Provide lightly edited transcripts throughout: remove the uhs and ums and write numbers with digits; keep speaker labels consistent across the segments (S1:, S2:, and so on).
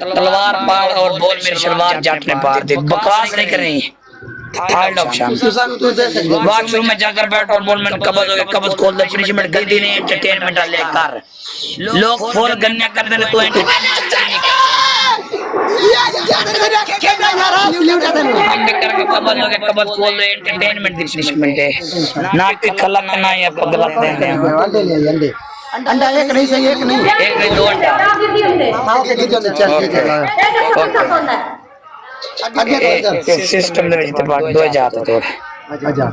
S1: तलवार पाड़ और बोल मेरी शलवार जाट ने पार दी। बकवास नहीं करनी। थर्ड ऑप्शन वॉशरूम में जाकर बैठ और बोल मैंने कब्ज हो गया, कब्ज खोल दे, पनिशमेंट दे दी नहीं, एंटरटेनमेंट लेकर लोग फोन गन्या कर देने तो एंटरटेनमेंट हम भी करके कब्ज हो गया, कब्ज खोल दे, एंटरटेनमेंट दी पनिशमेंट है ना कि खलक ना ये गलत है।
S2: अंडा एक नहीं सही, एक नहीं
S1: दो अंडा सिस्टम ਦੇ ਵਿੱਚ ਤੇ ਬਾਅਦ ਦੋ ਜਾਤ ਤੋੜ
S2: आजा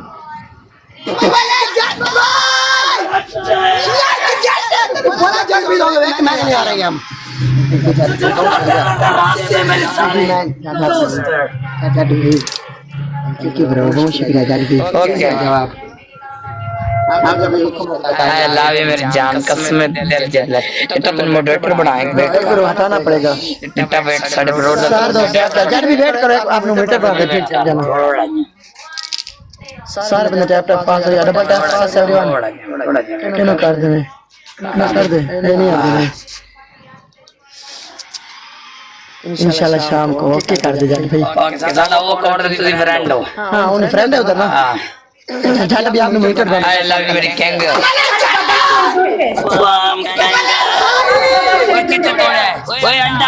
S2: बोला जग भी लोग एक मैच नहीं आ रही हम जवाब
S1: लावे मेरी जान कसम दिल जल है। तो तुम मॉडरेटर बनाएंगे,
S2: वेट करो, हटाना पड़ेगा।
S1: इतना वेट साढ़े रोड
S2: सर दो जब भी वेट करो आपने मीटर पर आके फिर चल जाना। सारे बंदे टैप टैप पास हो जा, डबल टैप पास हो जा। क्यों कर दे ना कर दे ये नहीं आते इंशाल्लाह शाम को ओके कर दे जान भाई।
S1: ओके साला वो कौन है, तुझे फ्रेंड हो?
S2: हां उन फ्रेंड है उधर ना। हां झट भी आपने मीटर पर
S1: आई लव यू मेरी कैंगर। वाम कैंगर वो कितने तोड़ा है? ओए अंडा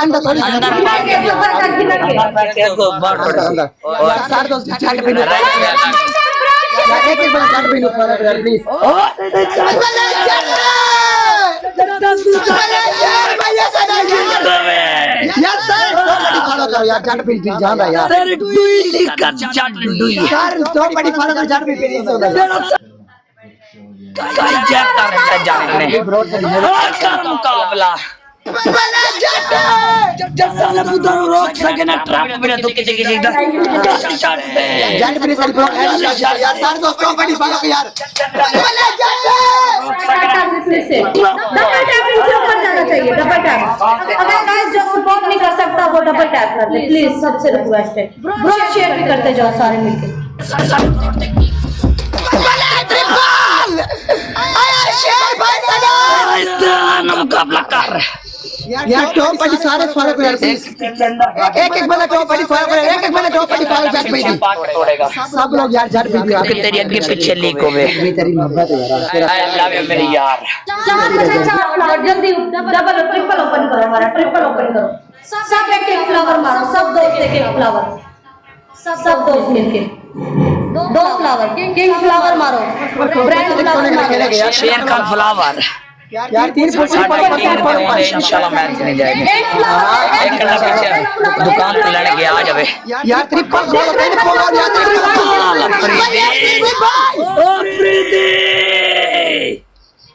S2: अंडा थोड़ी
S1: अंडा मार के को बाहर पड़
S2: और सार दोस्त झट भी एक बार झट भी नो प्लीज यार सर फॉलो करो यार, झट भी जान रहा यार
S1: तेरी डुई का चट डुई
S2: यार तो बड़ी फॉलो कर झट भी फिर होगा
S1: काय जाता रहता जाने का मुकाबला जब साले पुत्र रोक सके ना ट्रैप में तो किसी किसी का शॉट पे
S2: झट भी सारी ब्रो यार सारे दोस्तों बड़ी फॉलो कर यार
S3: डबल टैप से ऊपर जाना चाहिए। डबल टैप अगर गाइस जो सपोर्ट नहीं कर सकता वो डबल टैप कर दे प्लीज, सबसे रिक्वेस्ट है। ब्रो शेयर भी करते जाओ सारे मिलके।
S2: आया शेर भाई सदा
S1: इतना मुकाबला कर
S2: यार टॉप पार्टी सारे फॉलो कर यार एक एक बंदा टॉप पार्टी फॉलो कर, एक एक बंदा टॉप पार्टी फॉलो झट भी
S1: तोड़ेगा
S2: सब लोग यार झट भी
S1: तेरी आगे पीछे लीक हो गए।
S2: तेरी मोहब्बत है यार
S1: आई लव यू मेरी यार।
S3: चार फ्लावर जल्दी डबल ट्रिपल ओपन करो, हमारा ट्रिपल ओपन करो। सब एक एक फ्लावर मारो, सब दोस्त एक एक फ्लावर, सब दोस्त मिलके दो फ्लावर किंग फ्लावर मारो, ब्रांड फ्लावर मारो,
S1: शेर खान फ्लावर
S2: यार तीन
S1: इंशाल्लाह मैच नहीं जाएगा। एक घंटा पीछे दुकान पे लड़ गया आ जावे
S2: यार ट्रिपल गोल तीन गोल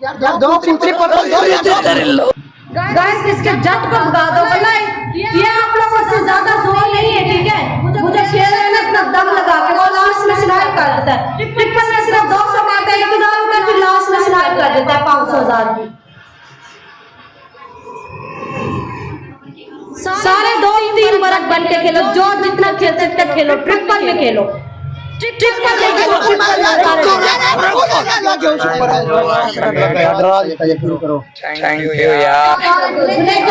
S2: यार यार दो ट्रिपल गोल
S3: गाइस इसके जट को भगा दो वरना ये आप लोगों से ज्यादा जोर नहीं है, ठीक है? मुझे खेल में इतना दम लगा के वो लास्ट में स्नाइप कर देता है। ट्रिपल में सिर्फ 200 मारता है, 1000 रुपए फिर लास्ट में स्नाइप कर देता है 500,000 की। सारे 2-3 वर्ग बन के खेलो, जो जितना खेल सकते खेलो, ट्रिपल में खेलो, ट्रिपल में खेलो।
S1: थैंक यू यार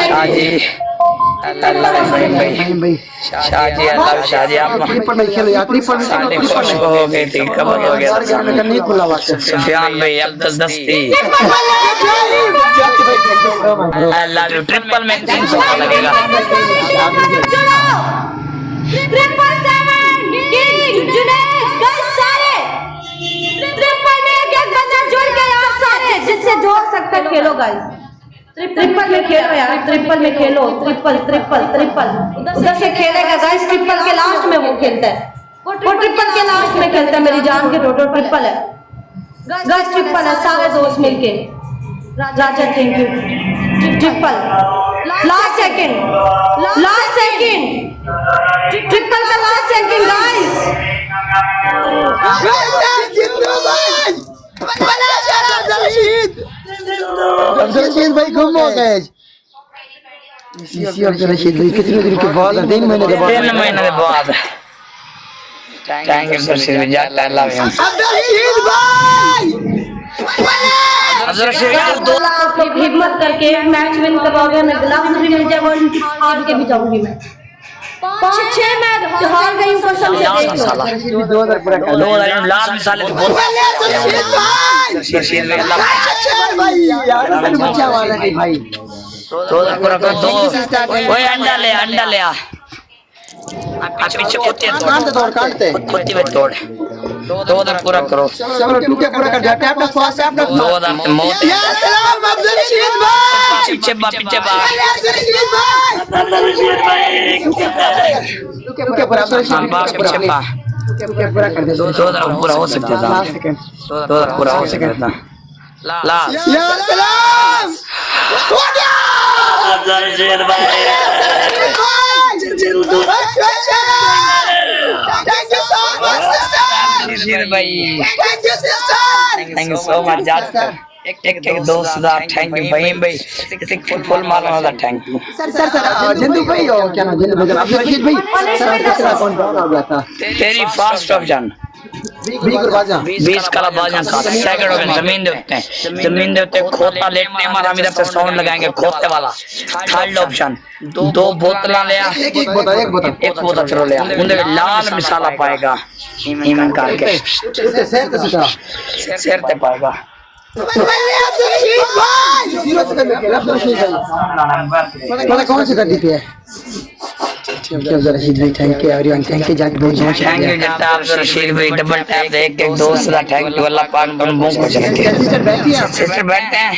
S1: शाजी अल्लाह भाई शाजी अल्लाह शाजी आप
S2: ट्रिपल में खेलो यार, ट्रिपल में
S1: साले खुश हो गए थे, कब हो गया
S2: नहीं खुला वास्ते
S1: सुफियान भाई अब दस्ती अल्लाह यू ट्रिपल में 300 का लगेगा।
S3: ट्रिपल 7 किंग जुनैद गाइस सारे ट्रिपल में एक बंदा जोड़ के यार सारे जिससे जोड़ सकते खेलो गाइस। ट्रिपल में खेलो यार, ट्रिपल में खेलो, ट्रिपल ट्रिपल ट्रिपल उधर से खेलेगा गाइस। ट्रिपल के लास्ट में वो खेलता है, वो ट्रिपल के लास्ट में खेलता है। मेरी जान के टोटल ट्रिपल है गाइस, ट्रिपल है सारे दोस्त मिलके। Raja thank you. Triple last second, last second, triple का last second guys.
S2: Abdul Rashid भाई गुम हो गए। अब्दुल रशीद भाई कितने दिन के बाद, 3 महीने के बाद,
S1: 3 महीने के बाद थैंक यू अब्दुल रशीद भाई, अल्लाह यू
S2: अब्दुल रशीद भाई
S1: अजहर शेख यार दो
S3: आप लोग हिम्मत करके मैच विन करवाओगे, मैं ग्लव्स भी मिल जाएगा और इनकी हार के भी जाऊंगी मैं। 5-6 मैच हार गई हूं कसम से, देख लो।
S2: 2000 पूरा कर लो।
S1: 2000 लास्ट मिसाल है बहुत शेर
S2: भाई यार बच्चा वाला है भाई।
S1: 2000 पूरा कर दो। ओए अंडा ले आ पीछे
S2: काटते
S1: खुद में तोड़ 2000 पूरा करो।
S2: चलो टू के पूरा कर जा। टैप फास्ट टैप
S1: 2000 में मौत
S2: या सलाम अब्दुल रशीद भाई।
S1: पीछे बा
S2: अब्दुल रशीद भाई टू के पूरा
S1: पीछे बा
S2: टू के पूरा कर दे।
S1: 2000 पूरा हो सकता था। 2000 पूरा हो सकता था। लास्ट
S2: या सलाम हो गया
S1: अजहर शेख भाई।
S2: थैंक यू सो मच
S1: शेर भाई थैंक यू सो मच जाकर एक दोस्त दा थैंक यू भाई इसे फुल मारना वाला थैंक यू
S2: सर जिंदू भाई हो क्या नाम जिंदू भाई अब्दुल रशीद भाई सर कितना कौन डाउन हो गया था।
S1: तेरी फर्स्ट ऑप्शन 20 कला बाजा का सेकंड ऑप्शन जमीन दे उत्ते खोता लेटने मार हम इधर से साउंड लगाएंगे खोते वाला। थर्ड ऑप्शन 2 बोतला ले आ
S2: एक बोतल
S1: चलो ले आ उनके लाल मिसाला पाएगा ईमान करके शेर ते पाएगा।
S2: कौन सी गड्डी पे है। अब्दुल रशीद भाई thank you everyone thank you जाके बहुत बहुत
S1: थैंक यू जट्टा अब्दुल रशीद भाई डबल टैप दे एक दोस्त दा थैंक यू अल्लाह पाक तुम मुंह को चले सिस्टर बैठते हैं।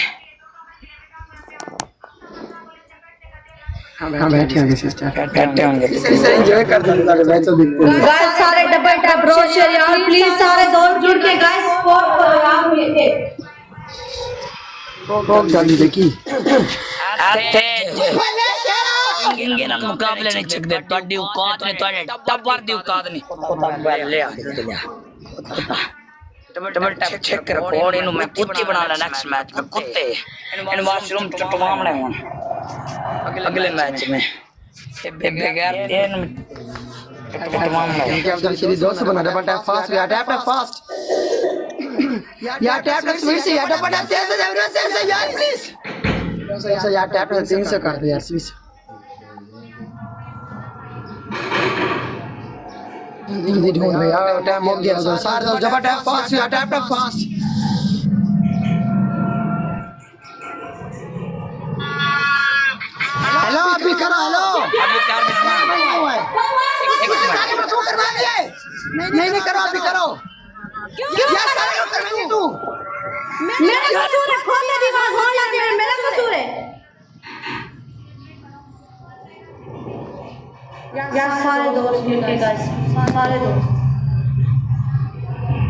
S2: हां बैठे होंगे सिस्टर
S1: बैठे होंगे
S2: सिस्टर एंजॉय कर दो सारे मैचों देखते हैं।
S3: गाइस सारे डबल टैप ब्रो शेयर यार प्लीज सारे दोस्त जुड़ के गाइस सपोर्ट करो यार मुझे।
S2: कौन जल्दी देखी
S1: आते इंगे ना मुकाबले नहीं चिक दे तोड़ी औकात ने तोड़े टब्बर दी औकात नहीं ले आ डबल टैप चेक कर और इनु मैं कुत्ती बनाना नेक्स्ट मैच में कुत्ते इन वाशरूम चटवामने होन अगले मैच में बगैर इन चटवामने
S2: थैंक यू अब्दुल रशीद दोस्त बना डबल टैप फास्ट या टैप फास्ट या टैप स्पीड से या डबल टैप तेज से एवरीवन से यार प्लीज या टैप 300 कर दो यार स्पीड जल्दी ढूंढ भैया टाइम हो गया उधर सारे दोस्त डबल टैप फास्ट या टैप फास्ट। हेलो अभी करो हेलो
S1: अभी कार
S2: नहीं करो अभी करो क्या सारे करवाएंगे तू
S3: मेरा कसूर है खोल दे आवाज हो जाती है मेरा कसूर है यार सारे दोस्त मिलके गाइस सारे दोस्त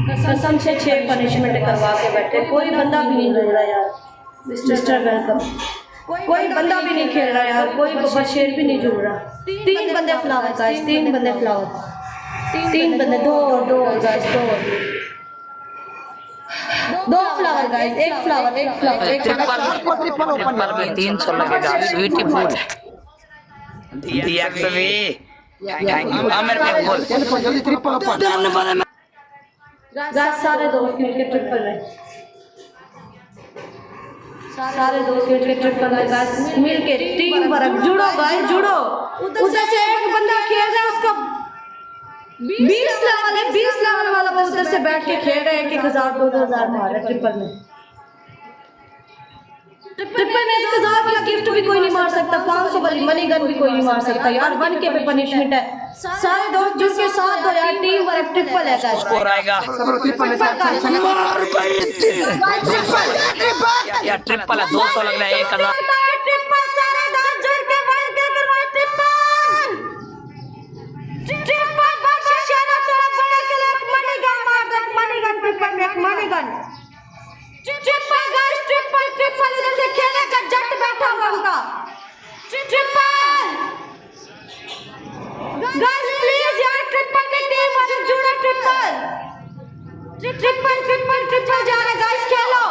S3: कसम से 6 पनिशमेंट करवा के बैठे कोई बंदा भी नहीं जुड़ रहा यार। मिस्टर वेलकम कोई बंदा भी नहीं खेल रहा यार कोई बब्बर शेर भी नहीं जुड़ रहा। 3 बंदे फ्लावर गाइस 3 बंदे फ्लावर 3 बंदे दो गाइस 2 फ्लावर गाइस एक फ्लावर
S1: ट्रिपल में 300 लगेगा स्वीटी फूड दिया सभी थैंक यू आमिर में बोल
S2: जल्दी ट्रिपल अपन
S3: गाइस सारे दोस्त मिलके ट्रिपल में सारे दोस्त मिलके ट्रिपल में गाइस मिलके टीम वर्क जुड़ो गाइस जुड़ो। उधर से एक बंदा खेल रहा है उसका 20 लेवल है 20 लेवल वाला वो उधर से बैठ के खेल रहे हैं 1000 2000 मार रहा है ट्रिपल में इसके साथ वाला गिफ्ट भी कोई नहीं मार सकता 500 वाली मनी गन भी कोई नहीं मार सकता यार 1 के पे पनिशमेंट है। सारे दोस्त जुड़ के साथ दो यार टीम वर्क ट्रिपल है गाइस
S1: स्कोर आएगा या ट्रिपल है 200 लग रहा है 1000
S3: ट्रिपल सारे दोस्त जुड़ के वन के करवाए ट्रिपल बाबा शेरा तेरा बड़ा के लिए मनी गन मार दे मनी गन ट्रिपल में money gun triple guys triple इधर से खेले का जट बैठा हुआ उनका ट्रिपल गाइस प्लीज यार ट्रिपल में टीम वाले जुड़ो ट्रिपल जा रहे गाइस खेलो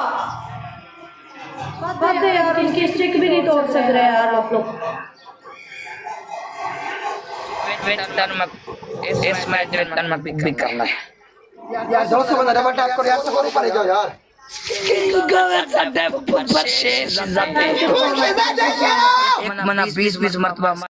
S3: बात है यार इनकी स्टिक भी नहीं तोड़ सक रहे यार आप लोग।
S1: इस मैच में तन में बिग करना है
S2: यार 200 बंदा डबल टैप करो यार सब ऊपर जाओ यार
S1: एक मना 20 मरतबा